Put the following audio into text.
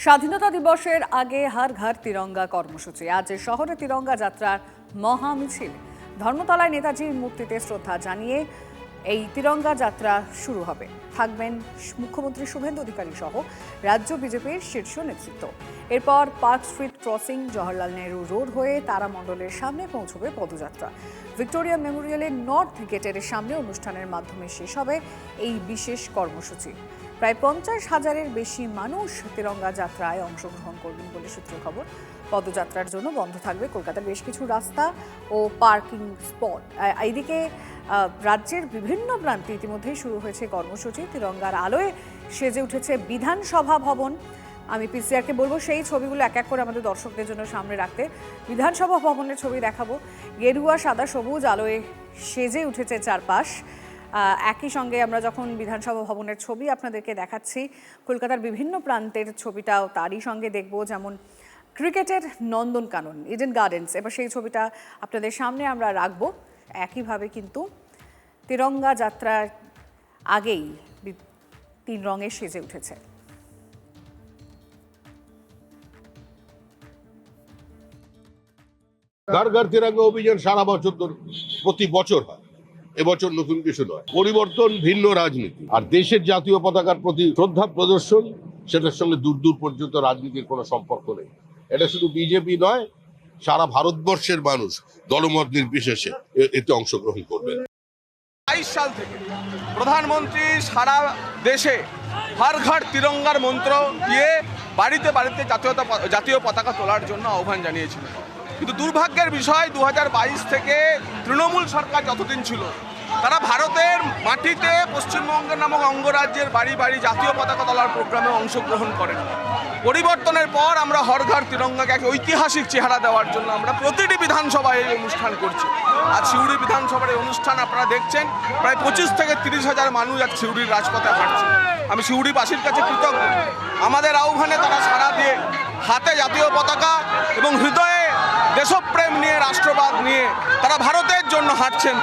স্বাধীনতা দিবসের আগে হর ঘর তিরঙ্গা কর্মসূচি। আজ শহরে তিরঙ্গা যাত্রার মহা মিছিল। ধর্মতলায় নেতাজির মূর্তিতে শ্রদ্ধা জানিয়ে এই তিরঙ্গা যাত্রা শুরু হবে। থাকবেন মুখ্যমন্ত্রী শুভেন্দু অধিকারী সহ রাজ্য বিজেপির শীর্ষ নেতৃত্ব। এরপর park street crossing, Jawaharlal Nehru road হয়ে তারামণ্ডলের সামনে পৌঁছবে পদযাত্রা। ভিক্টোরিয়া মেমোরিয়ালের নর্থ গেটের সামনে অনুষ্ঠানের মাধ্যমে শেষ হবে এই বিশেষ কর্মসূচি। প্রায় 50,000-এর বেশি মানুষ তিরঙ্গা যাত্রায় অংশগ্রহণ করবেন বলে সূত্র খবর। পদযাত্রার জন্য বন্ধ থাকবে কলকাতার বেশ কিছু রাস্তা ও পার্কিং স্পট। এইদিকে রাজ্যের বিভিন্ন প্রান্তে ইতিমধ্যেই শুরু হয়েছে কর্মসূচি। তিরঙ্গার আলোয় সেজে উঠেছে বিধানসভা ভবন। আমি পিসিআরকে বলবো সেই ছবিগুলো এক এক করে আমাদের দর্শকদের জন্য সামনে রাখতে। বিধানসভা ভবনের ছবি দেখাবো। গেরুয়া, সাদা, সবুজ আলোয় সেজে উঠেছে চারপাশ। একই সঙ্গে আমরা যখন বিধানসভা ভবনের ছবি আপনাদেরকে দেখাচ্ছি, কলকাতার বিভিন্ন প্রান্তের ছবিটাও তারই সঙ্গে দেখব। যেমন ক্রিকেটের নন্দনকানন, ইডেন গার্ডেন্স, এবার সেই ছবিটা আপনাদের সামনে আমরা রাখবো। একইভাবে কিন্তু তিরঙ্গা যাত্রার আগেই 3 রঙে সেজে উঠেছে। ঘর ঘর তিরঙ্গা অভিযান সারা বছর প্রতি বছর হয়, এবছর নতুন কিছু নয়। পরিবর্তন ভিন্ন রাজনীতি, আর দেশের জাতীয় পতাকার প্রতি শ্রদ্ধা প্রদর্শন, সেটার সঙ্গে দূর দূর পর্যন্ত রাজনীতির কোনো সম্পর্ক নেই। এটা শুধু বিজেপি নয়, সারা ভারতবর্ষের মানুষ দলমত নির্বিশেষে এতে অংশগ্রহণ করবেন। 22 সাল থেকে প্রধানমন্ত্রী সারা দেশে হর ঘর তিরঙ্গার মন্ত্র দিয়ে বাড়িতে বাড়িতে জাতীয় পতাকা তোলার জন্য আহ্বান জানিয়েছিলেন। কিন্তু দুর্ভাগ্যের বিষয়, 2022 থেকে তৃণমূল সরকার যতদিন ছিল, তারা ভারতের মাটিতে পশ্চিমবঙ্গের নামক অঙ্গরাজ্যের বাড়ি বাড়ি জাতীয় পতাকা তোলার প্রোগ্রামে অংশগ্রহণ করেন। পরিবর্তনের পর আমরা হর ঘর তিরঙ্গাকে এক ঐতিহাসিক চেহারা দেওয়ার জন্য আমরা প্রতিটি বিধানসভায় এই অনুষ্ঠান করছি। আজ সিউড়ি বিধানসভার এই অনুষ্ঠান আপনারা দেখছেন, প্রায় 25 থেকে 30,000 মানুষ আজ সিউড়ির রাজপথে হাঁটছে। আমি সিউড়িবাসীর কাছে কৃতজ্ঞ। আমাদের আহ্বানে তারা সাড়া দিয়ে হাতে জাতীয় পতাকা এবং হৃদয়ে দেশপ্রেম নিয়ে, রাষ্ট্রবাদ নিয়ে তারা ভারতের জন্য হাঁটছেন।